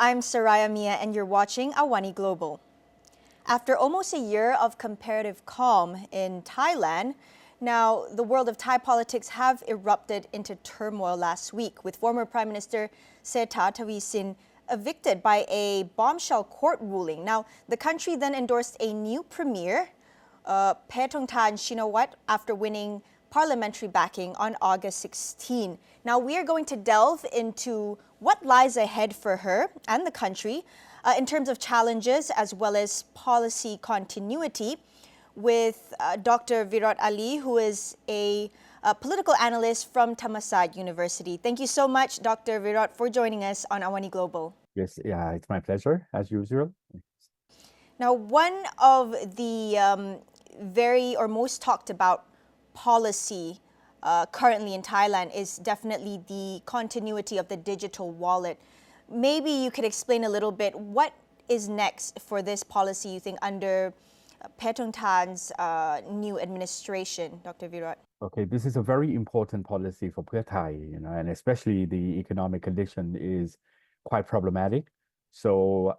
I'm Saraya Mia and you're watching AWANI Global. After almost a year of comparative calm in Thailand, now the world of Thai politics have erupted into turmoil last week with former Prime Minister Sethar Thavisin evicted by a bombshell court ruling. Now, the country then endorsed a new premier, Paetongtarn Shinawatra, after winning parliamentary backing on August 16. Now, we are going to delve into what lies ahead for her and the country in terms of challenges as well as policy continuity with Dr. Virot Ali, who is a political analyst from Thammasat University. Thank you so much, Dr. Virot, for joining us on AWANI Global. Yes, yeah, it's my pleasure, as usual. Now, one of the most talked about policy currently in Thailand is definitely the continuity of the digital wallet. Maybe you could explain a little bit what is next for this policy, you think, under Paetongtarn's new administration, Dr. Virot? Okay, this is a very important policy for Pheu Thai, and especially the economic condition is quite problematic. So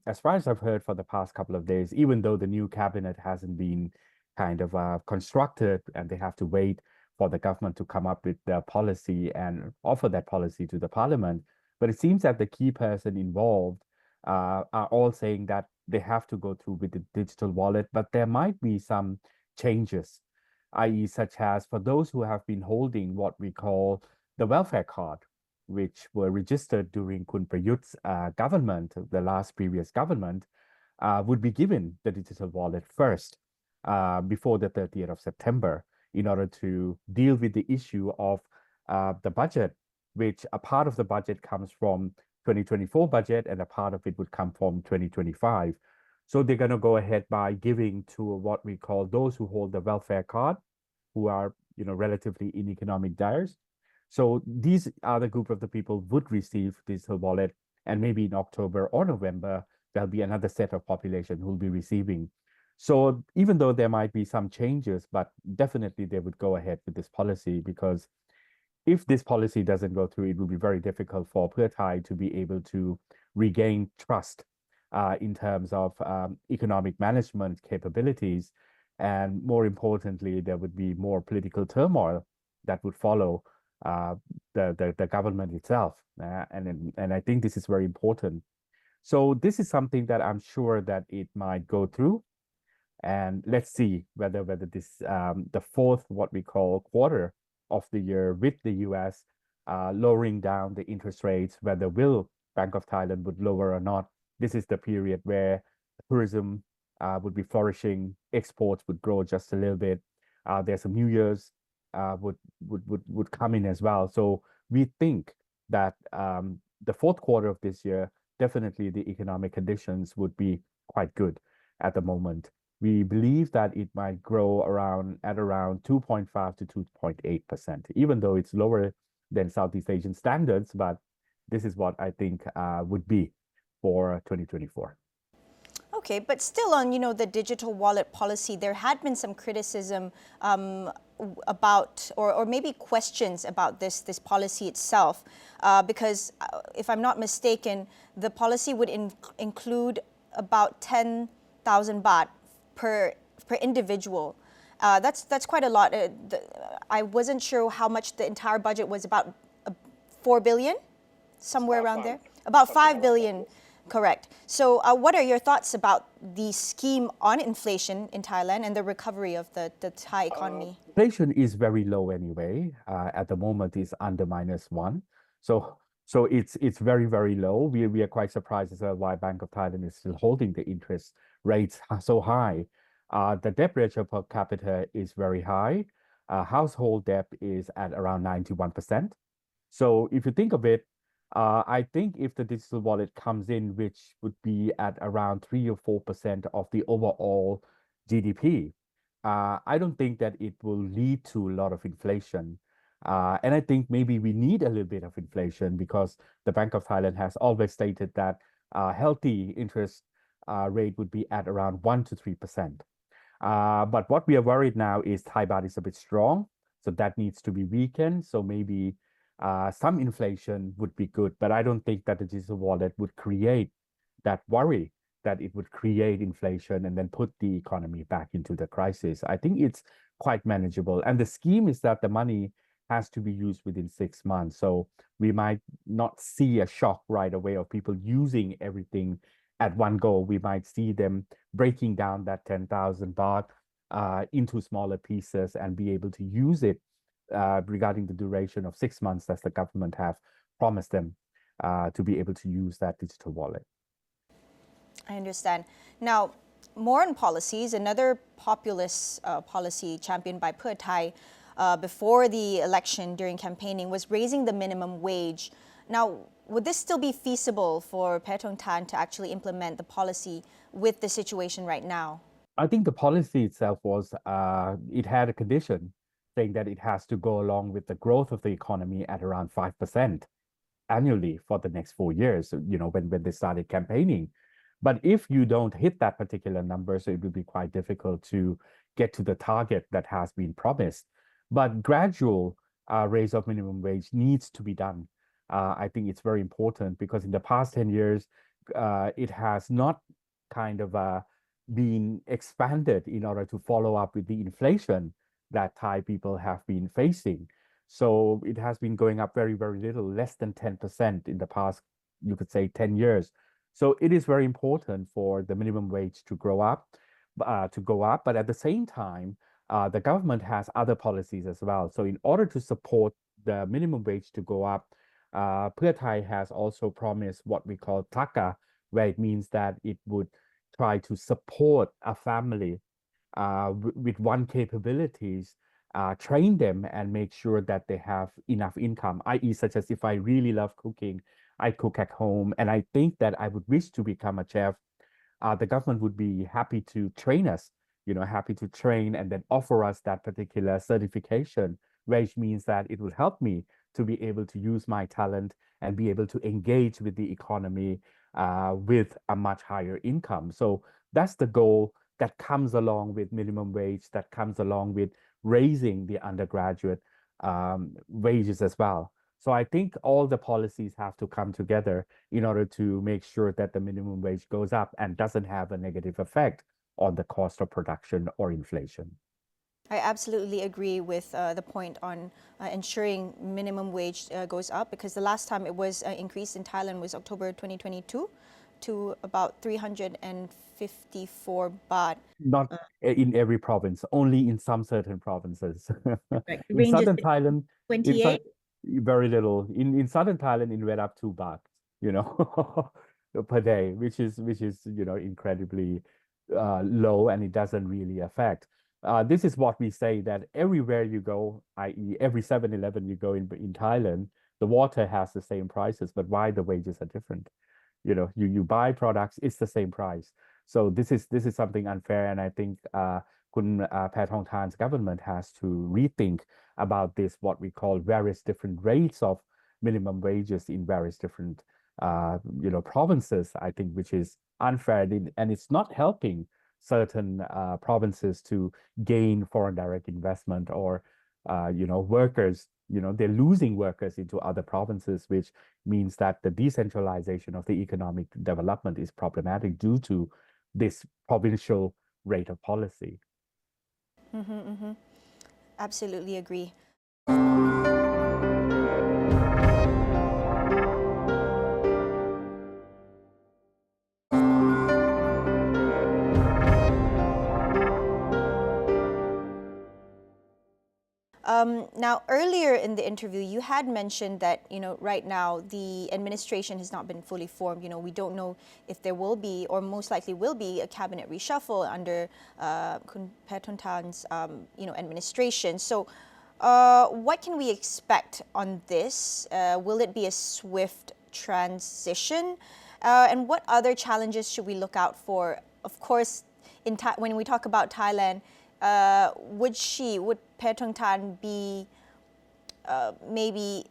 as far as I've heard for the past couple of days, even though the new cabinet hasn't been kind of constructed and they have to wait for the government to come up with their policy and offer that policy to the parliament, but it seems that the key person involved are all saying that they have to go through with the digital wallet, but there might be some changes, i.e. such as for those who have been holding what we call the welfare card, which were registered during Kun Prayut's government, the last previous government, would be given the digital wallet first before the 30th of September in order to deal with the issue of the budget, which a part of the budget comes from 2024 budget and a part of it would come from 2025. So they're going to go ahead by giving to what we call those who hold the welfare card, who are relatively in economic dire. So these are the group of the people would receive digital wallet, and maybe in October or November, there'll be another set of population who will be receiving. So even though there might be some changes, but definitely they would go ahead with this policy, because if this policy doesn't go through, it will be very difficult for Pheu Thai to be able to regain trust in terms of economic management capabilities. And more importantly, there would be more political turmoil that would follow the government itself. And I think this is very important. So this is something that I'm sure that it might go through. And let's see whether this the fourth, what we call quarter of the year with the US lowering down the interest rates, whether Bank of Thailand would lower or not. This is the period where tourism would be flourishing, exports would grow just a little bit. There's some New Year's would come in as well. So we think that the fourth quarter of this year, definitely the economic conditions would be quite good at the moment. We believe that it might grow at around 2.5 to 2.8%, even though it's lower than Southeast Asian standards, but this is what I think would be for 2024. Okay, but still on, the digital wallet policy, there had been some criticism about, or maybe questions about this policy itself, because if I'm not mistaken, the policy would include about 10,000 baht per individual. That's quite a lot. I wasn't sure how much the entire budget was, about 4 billion, somewhere around there. About 5 billion. Correct. So what are your thoughts about the scheme on inflation in Thailand and the recovery of the Thai economy? Inflation is very low anyway. At the moment, it's under -1. So it's very, very low. We are quite surprised as well why Bank of Thailand is still holding the interest rates so high. The debt ratio per capita is very high. Household debt is at around 91%. So if you think of it, I think if the digital wallet comes in, which would be at around 3 or 4% of the overall GDP, I don't think that it will lead to a lot of inflation. And I think maybe we need a little bit of inflation because the Bank of Thailand has always stated that healthy interest rate would be at around 1 to 3%. But what we are worried now is Thai baht is a bit strong, so that needs to be weakened. So maybe Some inflation would be good, but I don't think that the digital wallet would create that worry that it would create inflation and then put the economy back into the crisis. I think it's quite manageable. And the scheme is that the money has to be used within 6 months. So we might not see a shock right away of people using everything at one go. We might see them breaking down that 10,000 baht into smaller pieces and be able to use it regarding the duration of 6 months as the government have promised them to be able to use that digital wallet. I understand. Now, more on policies, another populist policy championed by Pheu Thai before the election during campaigning was raising the minimum wage. Now, would this still be feasible for Paetongtarn to actually implement the policy with the situation right now? I think the policy itself was, it had a condition saying that it has to go along with the growth of the economy at around 5% annually for the next 4 years, when they started campaigning. But if you don't hit that particular number, so it will be quite difficult to get to the target that has been promised. But gradual raise of minimum wage needs to be done. I think it's very important because in the past 10 years, it has not kind of been expanded in order to follow up with the inflation that Thai people have been facing. So it has been going up very, very little, less than 10% in the past, you could say 10 years. So it is very important for the minimum wage to go up, but at the same time, the government has other policies as well. So in order to support the minimum wage to go up, Pheu Thai has also promised what we call taka, where it means that it would try to support a family with one capabilities, train them and make sure that they have enough income, i.e., such as if I really love cooking, I cook at home, and I think that I would wish to become a chef, the government would be happy to train us, happy to train and then offer us that particular certification, which means that it will help me to be able to use my talent and be able to engage with the economy with a much higher income. So that's the goal that comes along with minimum wage, that comes along with raising the undergraduate wages as well. So I think all the policies have to come together in order to make sure that the minimum wage goes up and doesn't have a negative effect on the cost of production or inflation. I absolutely agree with the point on ensuring minimum wage goes up, because the last time it was increased in Thailand was October 2022 to about 354 baht. Not in every province, only in some certain provinces. Right. In Ranges southern Thailand, in 28. very little. In southern Thailand, it went up 2 baht, per day, which is incredibly low, and it doesn't really affect. This is what we say, that everywhere you go, i.e., every 7-Eleven you go in Thailand, the water has the same prices, but why the wages are different? You buy products, it's the same price. So this is something unfair, and I think Paetongtarn's government has to rethink about this, what we call various different rates of minimum wages in various different provinces, I think, which is unfair, and it's not helping certain provinces to gain foreign direct investment, or workers, they're losing workers into other provinces, which means that the decentralization of the economic development is problematic due to this provincial rate of policy. Absolutely agree. Now, earlier in the interview, you had mentioned that, right now the administration has not been fully formed. We don't know if there will be, or most likely will be, a cabinet reshuffle under Paetongtarn's, administration. So, what can we expect on this? Will it be a swift transition? And what other challenges should we look out for? Of course, when we talk about Thailand, would Paetongtarn be maybe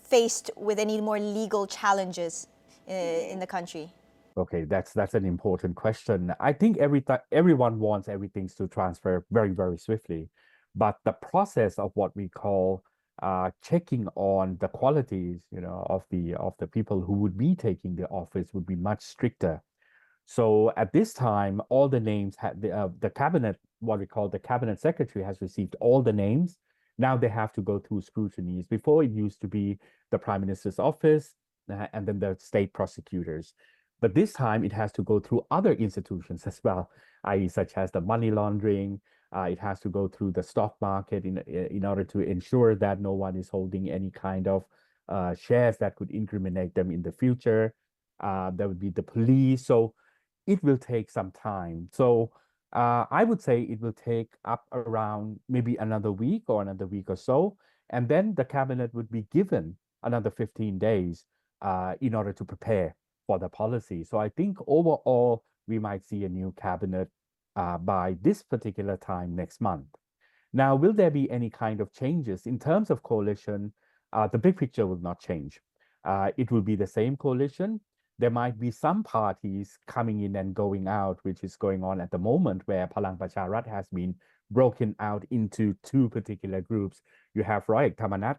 faced with any more legal challenges in the country? Okay, that's an important question. I think everyone wants everything to transfer very, very swiftly, but the process of what we call checking on the qualities, of the people who would be taking the office would be much stricter. So at this time, all the names had the cabinet, what we call the cabinet secretary, has received all the names. Now they have to go through scrutinies. Before it used to be the prime minister's office and then the state prosecutors. But this time it has to go through other institutions as well, i.e., such as the money laundering. It has to go through the stock market in order to ensure that no one is holding any kind of shares that could incriminate them in the future. There would be the police. So it will take some time. So I would say it will take up around maybe another week or so. And then the cabinet would be given another 15 days in order to prepare for the policy. So I think overall, we might see a new cabinet by this particular time next month. Now, will there be any kind of changes in terms of coalition? The big picture will not change. It will be the same coalition. There might be some parties coming in and going out, which is going on at the moment, where Palang Pracharat has been broken out into two particular groups. You have Roy Thammanat,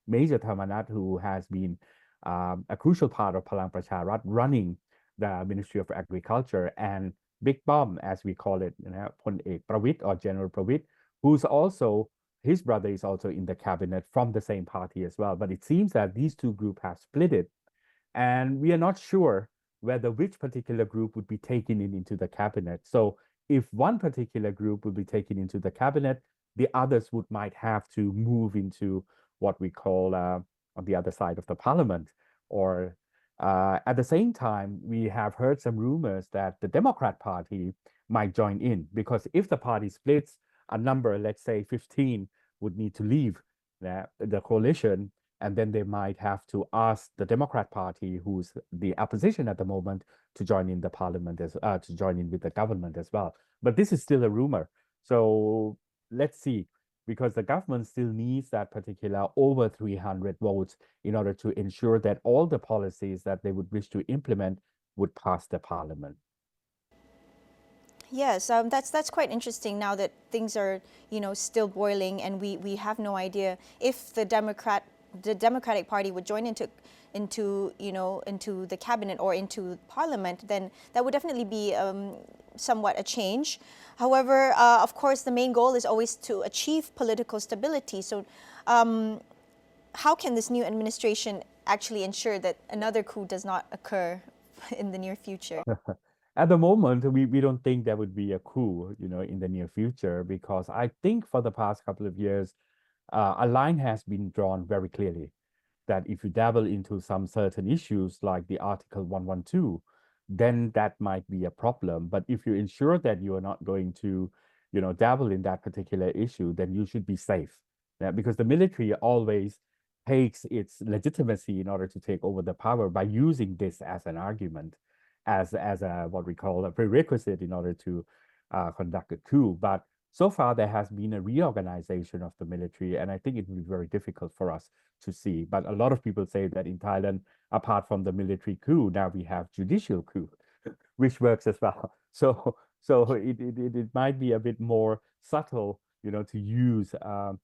Major Thammanat, who has been a crucial part of Palang Pracharat, running the Ministry of Agriculture, and Big Bomb, as we call it, Pol Ek Prawit or General Prawit, who's also his brother is also in the cabinet from the same party as well. But it seems that these two groups have split it, and we are not sure whether which particular group would be taken into the cabinet. So if one particular group would be taken into the cabinet, the others might have to move into what we call on the other side of the parliament. Or at the same time, we have heard some rumors that the Democrat Party might join in, because if the party splits, a number, let's say 15, would need to leave the coalition, and then they might have to ask the Democrat Party, who's the opposition at the moment, to join in the parliament to join in with the government as well. But this is still a rumor, so let's see, because the government still needs that particular over 300 votes in order to ensure that all the policies that they would wish to implement would pass the parliament. Yes, that's quite interesting now that things are, still boiling, and we have no idea if the Democratic Party would join into the cabinet or into parliament. Then that would definitely be somewhat a change. However, of course, the main goal is always to achieve political stability. So how can this new administration actually ensure that another coup does not occur in the near future? At the moment, we don't think there would be a coup, in the near future, because I think for the past couple of years, a line has been drawn very clearly that if you dabble into some certain issues like the Article 112, then that might be a problem. But if you ensure that you are not going to, dabble in that particular issue, then you should be safe. Because the military always takes its legitimacy in order to take over the power by using this as an argument, as a what we call a prerequisite in order to conduct a coup. But so far, there has been a reorganization of the military, and I think it will be very difficult for us to see. But a lot of people say that in Thailand, apart from the military coup, now we have judicial coup, which works as well. So it might be a bit more subtle, to use the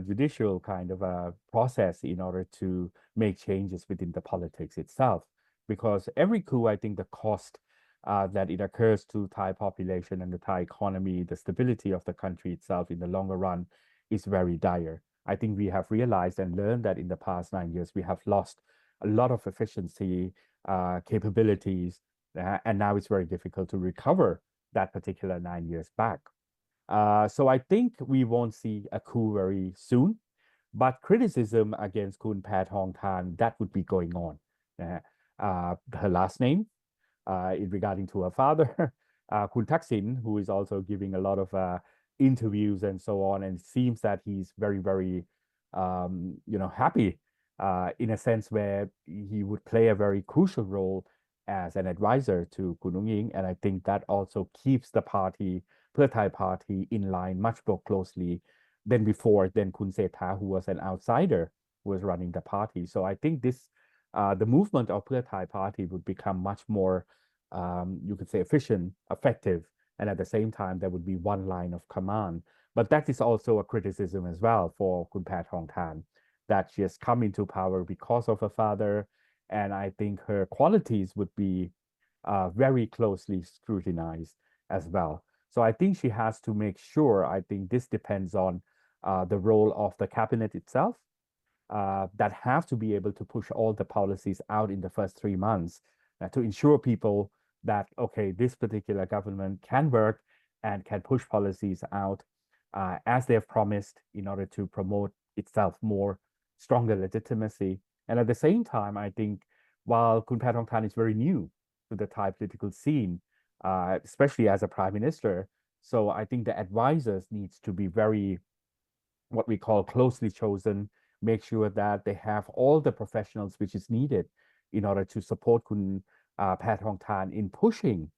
judicial kind of a process in order to make changes within the politics itself. Because every coup, I think the cost that it occurs to Thai population and the Thai economy, the stability of the country itself in the longer run is very dire. I think we have realized and learned that in the past 9 years, we have lost a lot of efficiency, capabilities, and now it's very difficult to recover that particular 9 years back. So I think we won't see a coup very soon, but criticism against Kun Paetongtarn, that would be going on. Her last name, in regarding to her father, Kun Thaksin, who is also giving a lot of interviews and so on, and it seems that he's very, very, happy in a sense where he would play a very crucial role as an advisor to Kun Ung Ying, and I think that also keeps the party, Pheu Thai party, in line much more closely than before, than Kun Setha, who was an outsider, who was running the party. So I think this, the movement of Pheu Thai party would become much more, you could say, efficient, effective, And at the same time, there would be one line of command. But that is also a criticism as well for Kun Paetongtarn, that she has come into power because of her father. And I think her qualities would be very closely scrutinized as well. So I think she has to make sure, I think this depends on the role of the cabinet itself, that have to be able to push all the policies out in the first 3 months to ensure people that, okay, this particular government can work and can push policies out as they have promised in order to promote itself more stronger legitimacy. And at the same time, I think while Kun Paetongtarn is very new to the Thai political scene, especially as a prime minister, so I think the advisors needs to be very, what we call, closely chosen, make sure that they have all the professionals which is needed in order to support Kun Paetongtarn in pushing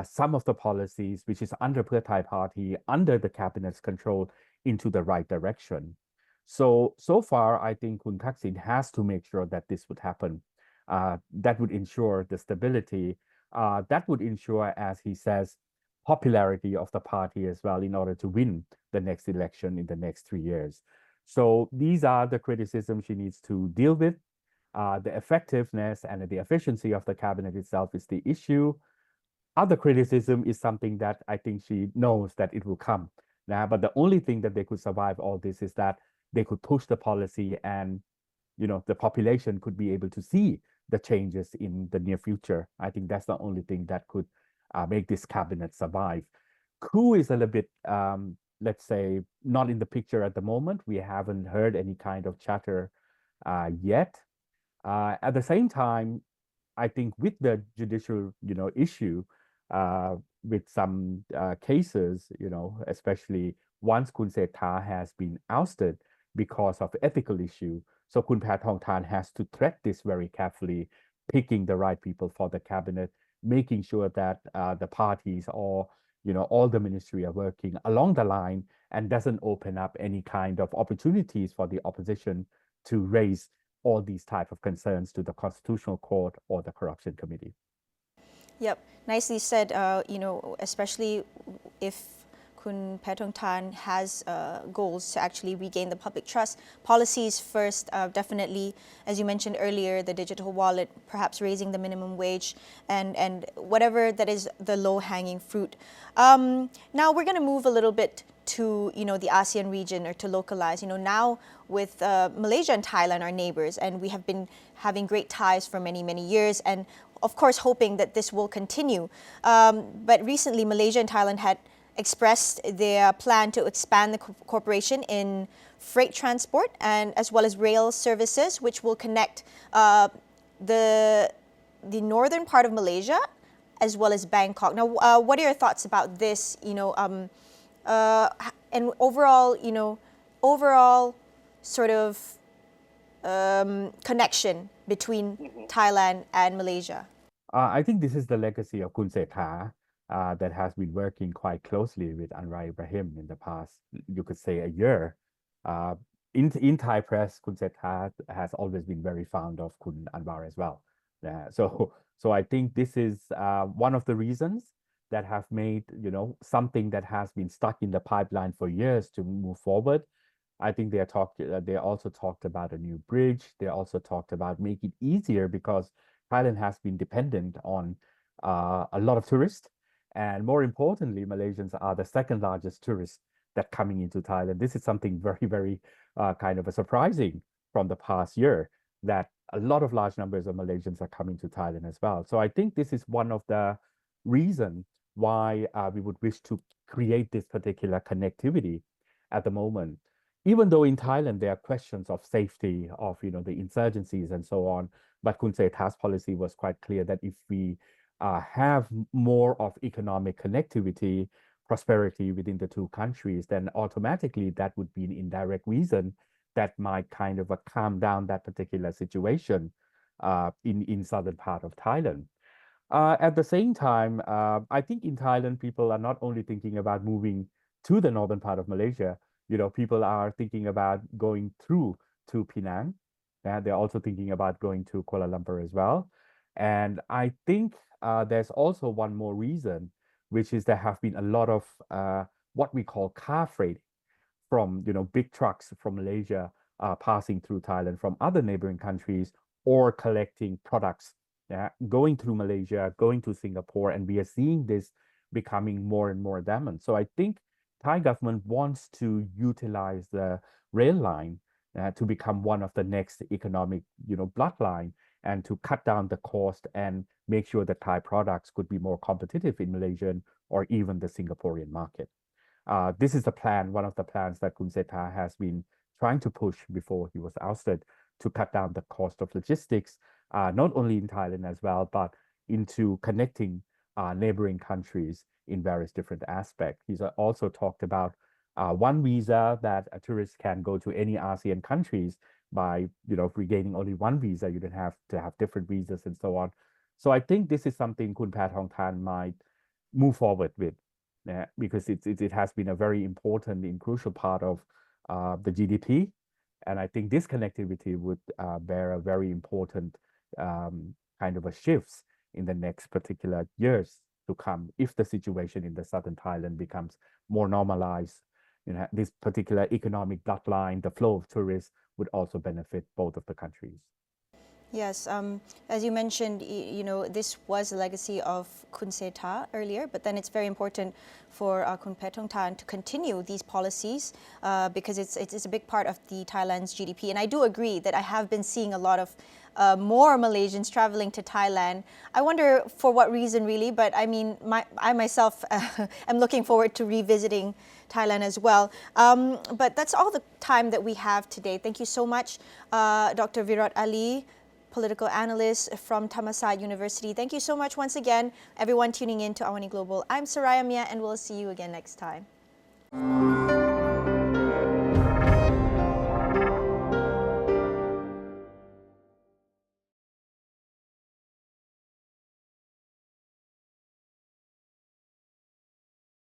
some of the policies which is under Pheu Thai Party, under the cabinet's control, into the right direction. So far, I think Kun Thaksin has to make sure that this would happen. That would ensure the stability. That would ensure, as he says, popularity of the party as well in order to win the next election in the next 3 years. So these are the criticisms she needs to deal with. The effectiveness and the efficiency of the cabinet itself is the issue. Other criticism is something that I think she knows that it will come. But the only thing that they could survive all this is that they could push the policy, and the population could be able to see the changes in the near future. I think that's the only thing that could make this cabinet survive. Coup is a little bit, let's say, not in the picture at the moment. We haven't heard any kind of chatter yet. At the same time, I think with the judicial, issue, with some cases, especially once Kun Sethha has been ousted because of ethical issue, so Kun Paetongtarn has to tread this very carefully, picking the right people for the cabinet, making sure that the parties or all the ministry are working along the line and doesn't open up any kind of opportunities for the opposition to raise all these type of concerns to the Constitutional Court or the Corruption Committee. Yep, nicely said. Especially if Kun Paetongtarn has goals to actually regain the public trust. Policies first, definitely, as you mentioned earlier, the digital wallet, perhaps raising the minimum wage, and whatever that is the low-hanging fruit. Now we're going to move a little bit to the ASEAN region, or to localize. Now with Malaysia and Thailand, our neighbors, and we have been having great ties for many years, and of course hoping that this will continue. But recently, Malaysia and Thailand had expressed their plan to expand the cooperation in freight transport and as well as rail services, which will connect the northern part of Malaysia as well as Bangkok. Now, what are your thoughts about this? And overall sort of connection between Thailand and Malaysia? I think this is the legacy of Kun Sethha that has been working quite closely with Anwar Ibrahim in the past, you could say, a year. In Thai press, Kun Sethha has always been very fond of Kun Anwar as well. So I think this is one of the reasons that have made something that has been stuck in the pipeline for years to move forward. I think they also talked about a new bridge. They also talked about making it easier, because Thailand has been dependent on a lot of tourists. And more importantly, Malaysians are the second largest tourists that coming into Thailand. This is something very kind of a surprising from the past year, that a lot of large numbers of Malaysians are coming to Thailand as well. So I think this is one of the reasons why we would wish to create this particular connectivity at the moment. Even though in Thailand there are questions of safety, of the insurgencies and so on, but Kun Sethha's policy was quite clear that if we have more of economic connectivity, prosperity within the two countries, then automatically that would be an indirect reason that might kind of calm down that particular situation in southern part of Thailand. At the same time, I think in Thailand, people are not only thinking about moving to the northern part of Malaysia. People are thinking about going through to Penang. They're also thinking about going to Kuala Lumpur as well. And I think there's also one more reason, which is there have been a lot of what we call car freight from big trucks from Malaysia passing through Thailand from other neighboring countries or collecting products going through Malaysia, going to Singapore, and we are seeing this becoming more and more dominant. So I think Thai government wants to utilize the rail line to become one of the next economic, bloodline, and to cut down the cost and make sure that Thai products could be more competitive in Malaysian or even the Singaporean market. This is the plan, one of the plans that Kun Sethar has been trying to push before he was ousted to cut down the cost of logistics, not only in Thailand as well, but into connecting neighboring countries in various different aspects. He's also talked about one visa that a tourist can go to any ASEAN countries by, regaining only one visa. You don't have to have different visas and so on. So I think this is something Kun Paetongtarn might move forward with, because it has been a very important and crucial part of the GDP. And I think this connectivity would bear a very important kind of a shifts in the next particular years to come if the situation in the southern Thailand becomes more normalized. This particular economic bloodline, the flow of tourists would also benefit both of the countries. Yes, as you mentioned, this was a legacy of Kun Sethar earlier, but then it's very important for Kun Paetongtarn to continue these policies because it's a big part of the Thailand's GDP. And I do agree that I have been seeing a lot of more Malaysians traveling to Thailand. I wonder for what reason really, but I mean, I myself am looking forward to revisiting Thailand as well. But that's all the time that we have today. Thank you so much, Dr. Virot Ali, political analyst from Thammasat University. Thank you so much once again, everyone tuning in to AWANI Global. I'm Soraya Mia, and we'll see you again next time.